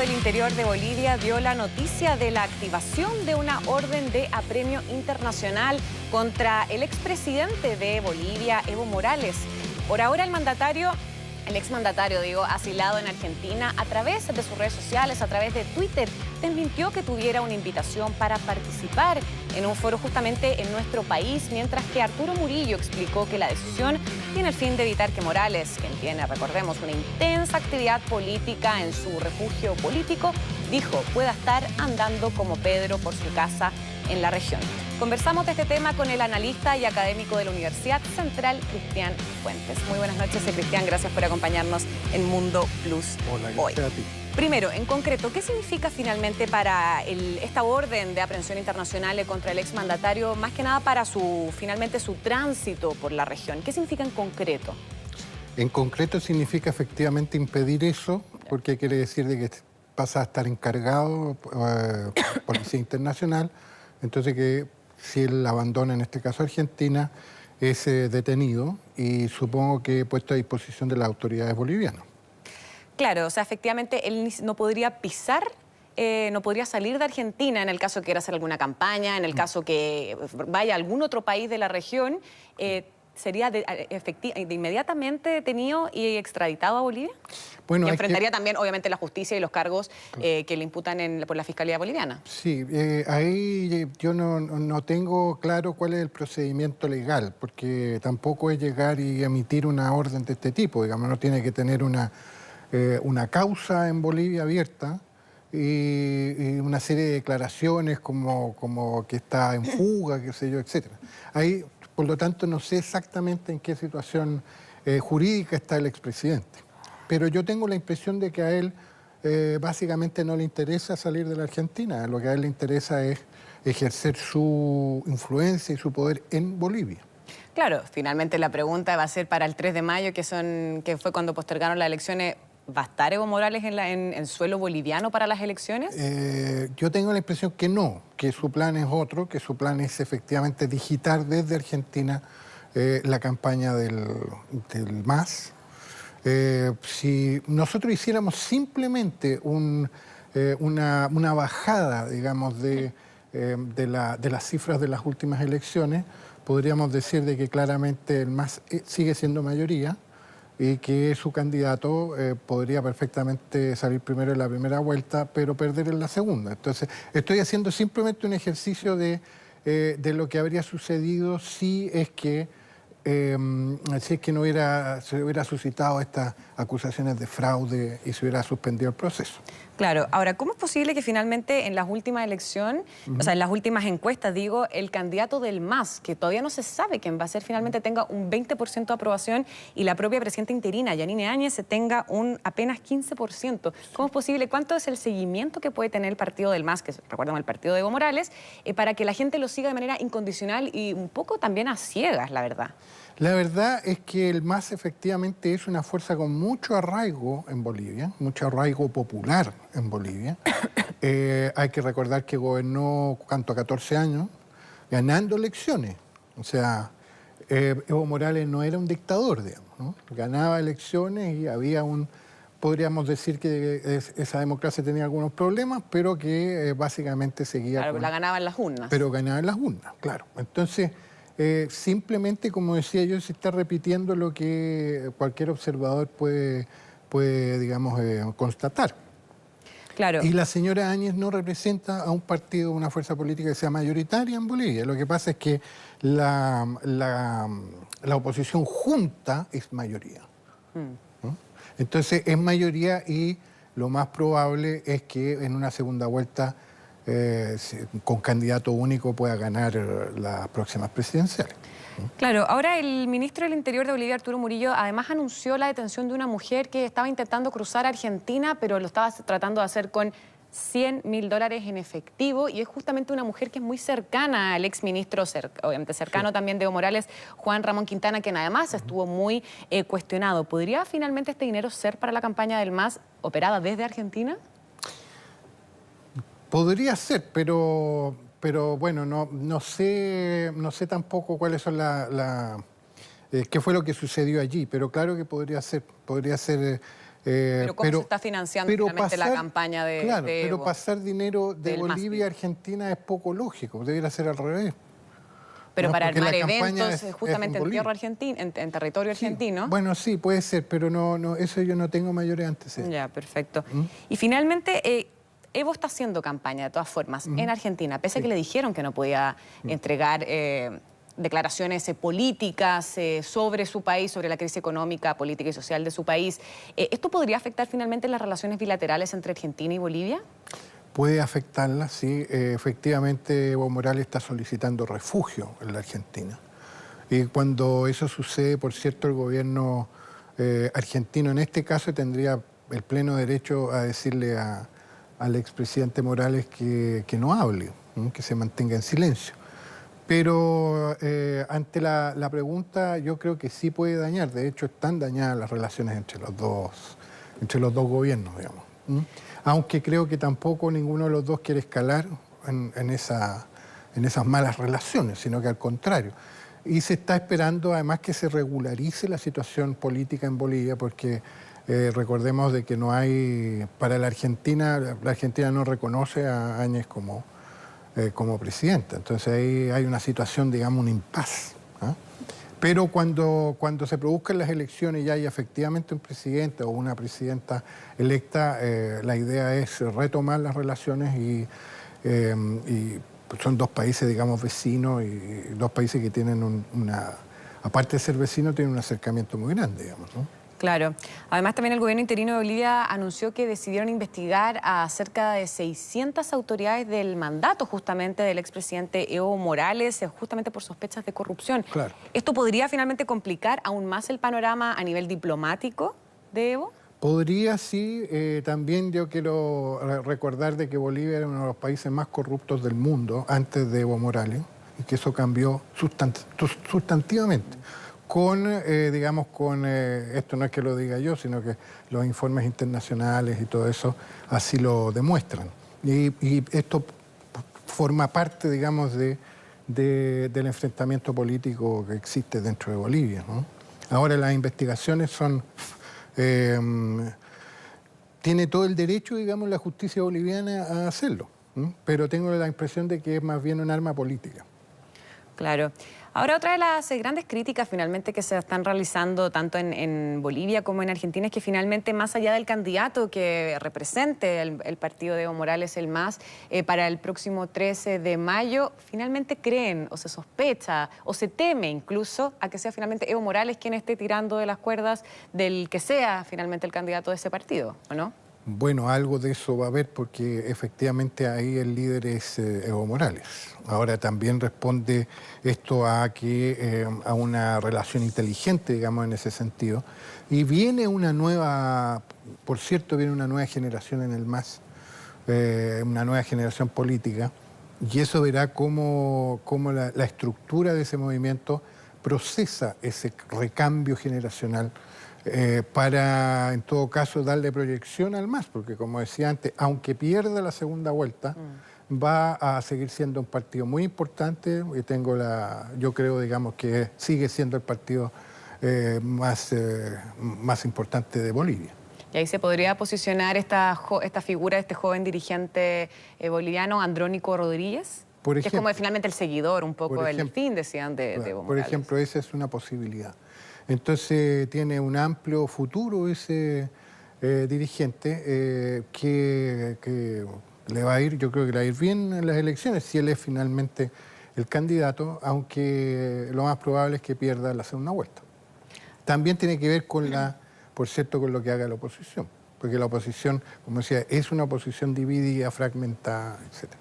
del Interior de Bolivia dio la noticia de la activación de una orden de apremio internacional contra el expresidente de Bolivia, Evo Morales. Por ahora el exmandatario, asilado en Argentina, a través de sus redes sociales, a través de Twitter, desmintió que tuviera una invitación para participar en un foro justamente en nuestro país, mientras que Arturo Murillo explicó que la decisión tiene el fin de evitar que Morales, quien tiene, recordemos, una intensa actividad política en su refugio político, dijo, pueda estar andando como Pedro por su casa en la región. Conversamos de este tema con el analista y académico de la Universidad Central, Cristian Fuentes. Muy buenas noches, Cristian. Gracias por acompañarnos en Mundo Plus hoy. Gracias a ti. Primero, en concreto, ¿qué significa finalmente para esta orden de aprehensión internacional contra el exmandatario, más que nada para finalmente su tránsito por la región? ¿Qué significa en concreto? En concreto significa efectivamente impedir eso, porque quiere decir de que pasa a estar encargado Policía Internacional, entonces que si él abandona, en este caso Argentina, es detenido y supongo que puesto a disposición de las autoridades bolivianas. Claro, o sea, efectivamente él no podría pisar, no podría salir de Argentina en el caso que quiera hacer alguna campaña, en el caso que vaya a algún otro país de la región, ¿sería inmediatamente detenido y extraditado a Bolivia? Bueno, y enfrentaría también, obviamente, la justicia y los cargos que le imputan por la Fiscalía Boliviana. Sí, ahí yo no tengo claro cuál es el procedimiento legal, porque tampoco es llegar y emitir una orden de este tipo, digamos, no tiene que tener una causa en Bolivia abierta y una serie de declaraciones como que está en fuga, qué sé yo, etc. Ahí, por lo tanto, no sé exactamente en qué situación jurídica está el expresidente. Pero yo tengo la impresión de que a él básicamente no le interesa salir de la Argentina. Lo que a él le interesa es ejercer su influencia y su poder en Bolivia. Claro, finalmente la pregunta va a ser para el 3 de mayo, que fue cuando postergaron las elecciones. ¿Va a estar Evo Morales en suelo boliviano para las elecciones? Yo tengo la impresión que no, que su plan es otro, que su plan es efectivamente digitar desde Argentina la campaña del MAS. Si nosotros hiciéramos simplemente una bajada, digamos, de las cifras de las últimas elecciones, podríamos decir de que claramente el MAS sigue siendo mayoría y que su candidato podría perfectamente salir primero en la primera vuelta, pero perder en la segunda. Entonces, estoy haciendo simplemente un ejercicio de lo que habría sucedido si es que no se hubiera suscitado estas acusaciones de fraude y se hubiera suspendido el proceso. Claro. Ahora, ¿cómo es posible que finalmente en las últimas elecciones, o sea, en las últimas encuestas, el candidato del MAS, que todavía no se sabe quién va a ser, finalmente tenga un 20% de aprobación y la propia presidenta interina, Yanine Áñez, tenga un apenas 15%? ¿Cómo es posible? ¿Cuánto es el seguimiento que puede tener el partido del MAS, que recuerdan el partido de Evo Morales, para que la gente lo siga de manera incondicional y un poco también a ciegas, la verdad? La verdad es que el MAS efectivamente es una fuerza con mucho arraigo en Bolivia, mucho arraigo popular en Bolivia. Hay que recordar que gobernó, ¿cuánto?, 14 años, ganando elecciones. O sea, Evo Morales no era un dictador, digamos, ¿no? Ganaba elecciones y había podríamos decir que esa democracia tenía algunos problemas, pero que básicamente seguía... Claro, la ganaba en las urnas. Pero ganaba en las urnas, claro. Entonces... simplemente, como decía yo, se está repitiendo lo que cualquier observador puede digamos, constatar. Claro. Y la señora Áñez no representa a un partido, una fuerza política que sea mayoritaria en Bolivia. Lo que pasa es que la oposición junta es mayoría. ¿No? Entonces es mayoría y lo más probable es que en una segunda vuelta con candidato único pueda ganar las próximas presidenciales. Claro, ahora el ministro del Interior de Bolivia, Arturo Murillo, además anunció la detención de una mujer que estaba intentando cruzar a Argentina, pero lo estaba tratando de hacer con $100.000 en efectivo, y es justamente una mujer que es muy cercana al exministro, obviamente cercano también de Evo Morales, Juan Ramón Quintana, quien además estuvo muy cuestionado. ¿Podría finalmente este dinero ser para la campaña del MAS operada desde Argentina? Podría ser, pero bueno, no sé tampoco cuáles son qué fue lo que sucedió allí, pero claro que podría ser Pero ¿cómo se está financiando finalmente la campaña de Claro, de pero Evo? pasar dinero de Del MAS, Bolivia a Argentina es poco lógico, debería ser al revés. Pero ¿no? para Porque armar la campaña eventos justamente en tierra argentina, en territorio Sí, argentino. bueno, sí, puede ser, pero no, eso yo no tengo mayores antecedentes. Ya, perfecto. Y finalmente, Evo está haciendo campaña, de todas formas, en Argentina, pese a que le dijeron que no podía entregar declaraciones políticas sobre su país, sobre la crisis económica, política y social de su país. ¿Esto podría afectar finalmente las relaciones bilaterales entre Argentina y Bolivia? Puede afectarla, sí. Efectivamente, Evo Morales está solicitando refugio en la Argentina. Y cuando eso sucede, por cierto, el gobierno argentino en este caso tendría el pleno derecho a decirle al expresidente Morales que no hable, ¿no? Que se mantenga en silencio. Pero ante la pregunta, yo creo que sí puede dañar. De hecho, están dañadas las relaciones entre los dos gobiernos, digamos. Aunque creo que tampoco ninguno de los dos quiere escalar en esas malas relaciones, sino que al contrario. Y se está esperando además que se regularice la situación política en Bolivia, porque recordemos de que no hay, para la Argentina no reconoce a Áñez como presidenta. Entonces ahí hay una situación, digamos, un impasse, ¿ah? Pero cuando se produzcan las elecciones y hay efectivamente un presidente o una presidenta electa, la idea es retomar las relaciones y son dos países, digamos, vecinos y dos países que tienen aparte de ser vecinos, tienen un acercamiento muy grande, digamos, ¿no? Claro. Además, también el gobierno interino de Bolivia anunció que decidieron investigar a cerca de 600 autoridades del mandato justamente del expresidente Evo Morales, justamente por sospechas de corrupción. Claro. ¿Esto podría finalmente complicar aún más el panorama a nivel diplomático de Evo? Podría, sí. También yo quiero recordar de que Bolivia era uno de los países más corruptos del mundo antes de Evo Morales y que eso cambió sustantivamente. Digamos, esto no es que lo diga yo, sino que los informes internacionales y todo eso así lo demuestran. Y esto forma parte, digamos, del enfrentamiento político que existe dentro de Bolivia, ¿no? Ahora las investigaciones son... tiene todo el derecho, digamos, la justicia boliviana a hacerlo, ¿no? Pero tengo la impresión de que es más bien un arma política. Claro. Ahora, otra de las grandes críticas finalmente que se están realizando tanto en Bolivia como en Argentina es que finalmente, más allá del candidato que represente el partido de Evo Morales, el MAS, para el próximo 13 de mayo, finalmente creen o se sospecha o se teme incluso a que sea finalmente Evo Morales quien esté tirando de las cuerdas del que sea finalmente el candidato de ese partido, ¿o no? Bueno, algo de eso va a haber porque efectivamente ahí el líder es Evo Morales. Ahora también responde esto a una relación inteligente, digamos, en ese sentido. Y viene una nueva, por cierto, viene una nueva generación en el MAS, una nueva generación política, y eso verá cómo la estructura de ese movimiento procesa ese recambio generacional para, en todo caso, darle proyección al MAS, porque como decía antes, aunque pierda la segunda vuelta, va a seguir siendo un partido muy importante y yo creo, digamos, que sigue siendo el partido más importante de Bolivia. Y ahí se podría posicionar esta figura de este joven dirigente boliviano, Andrónico Rodríguez, Por ejemplo, que es como finalmente el seguidor un poco del fin, decían, de Evo Morales. Por ejemplo, esa es una posibilidad. Entonces tiene un amplio futuro ese dirigente que le va a ir, yo creo que le va a ir bien en las elecciones si él es finalmente el candidato, aunque lo más probable es que pierda la segunda vuelta. También tiene que ver por cierto, con lo que haga la oposición, porque la oposición, como decía, es una oposición dividida, fragmentada, etc.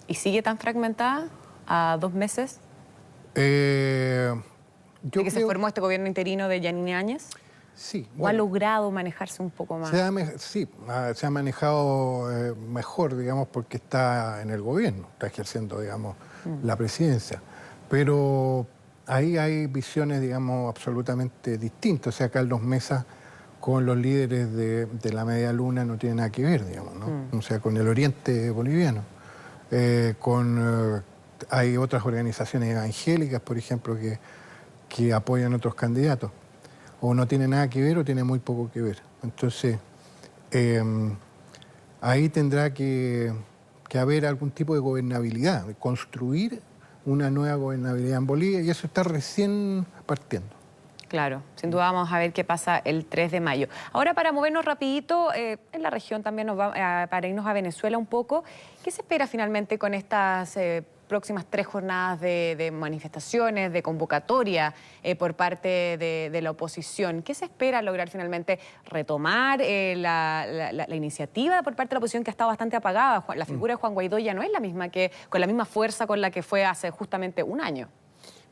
¿Y sigue tan fragmentada a 2 meses? ¿De que se formó este gobierno interino de Yanine Áñez? Sí. ¿O ha logrado manejarse un poco más? Sí, se ha manejado mejor, digamos, porque está en el gobierno, está ejerciendo, digamos, la presidencia. Pero ahí hay visiones, digamos, absolutamente distintas. O sea, Carlos Mesa con los líderes de la Media Luna no tiene nada que ver, digamos, ¿no? O sea, con el oriente boliviano. Hay otras organizaciones evangélicas, por ejemplo, que apoyan otros candidatos. o no tiene nada que ver o tiene muy poco que ver. Entonces, ahí tendrá que haber algún tipo de gobernabilidad, de construir una nueva gobernabilidad en Bolivia, y eso está recién partiendo. Claro, sin duda vamos a ver qué pasa el 3 de mayo. Ahora, para movernos rapidito, en la región también para irnos a Venezuela un poco, ¿qué se espera finalmente con estas próximas 3 jornadas de manifestaciones, de convocatoria por parte de la oposición? ¿Qué se espera lograr finalmente? ¿Retomar la iniciativa por parte de la oposición, que ha estado bastante apagada? La figura de Juan Guaidó ya no es la misma, con la misma fuerza con la que fue hace justamente un año.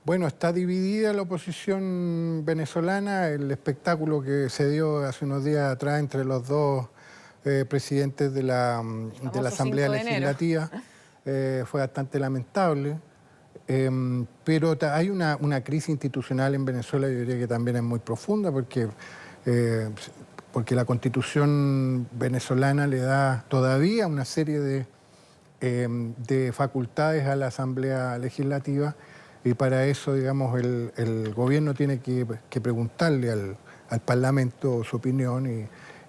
Bueno, está dividida la oposición venezolana. El espectáculo que se dio hace unos días atrás entre los dos presidentes de la Asamblea Legislativa fue bastante lamentable. Pero hay una crisis institucional en Venezuela, yo diría que también es muy profunda, porque la Constitución venezolana le da todavía una serie de facultades a la Asamblea Legislativa. Y para eso, digamos, el gobierno tiene que preguntarle al Parlamento su opinión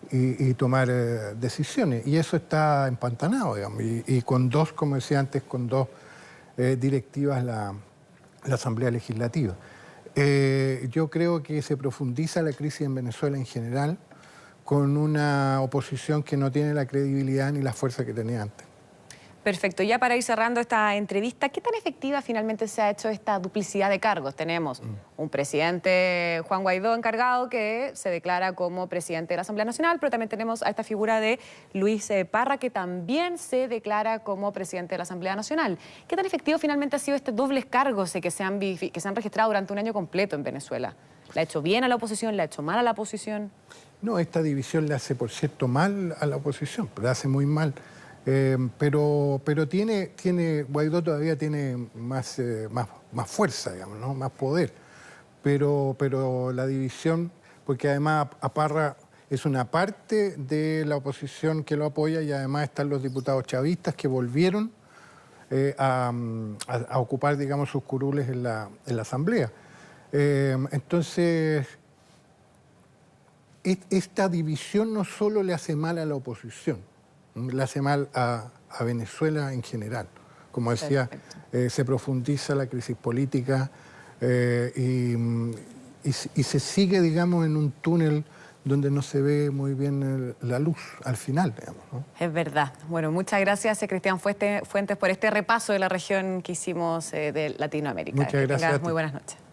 y tomar decisiones. Y eso está empantanado, digamos. Y con dos, como decía antes, con dos directivas la Asamblea Legislativa. Yo creo que se profundiza la crisis en Venezuela en general, con una oposición que no tiene la credibilidad ni la fuerza que tenía antes. Perfecto. Ya para ir cerrando esta entrevista, ¿qué tan efectiva finalmente se ha hecho esta duplicidad de cargos? Tenemos un presidente, Juan Guaidó, encargado, que se declara como presidente de la Asamblea Nacional, pero también tenemos a esta figura de Luis Parra, que también se declara como presidente de la Asamblea Nacional. ¿Qué tan efectivo finalmente ha sido este dobles cargos que se han registrado durante un año completo en Venezuela? ¿Le ha hecho bien a la oposición? ¿Le ha hecho mal a la oposición? No, esta división le hace, por cierto, mal a la oposición, le hace muy mal. Pero Guaidó todavía tiene más fuerza, digamos, ¿no? Más poder. Pero la división, porque además a Parra es una parte de la oposición que lo apoya, y además están los diputados chavistas que volvieron a ocupar, digamos, sus curules en la Asamblea. Entonces, esta división no solo le hace mal a la oposición, le hace mal a Venezuela en general. Como decía, se profundiza la crisis política y se sigue, digamos, en un túnel donde no se ve muy bien la luz al final, digamos, ¿no? Es verdad. Bueno, muchas gracias, Cristian Fuentes, por este repaso de la región que hicimos de Latinoamérica. Muchas gracias. Muy buenas noches.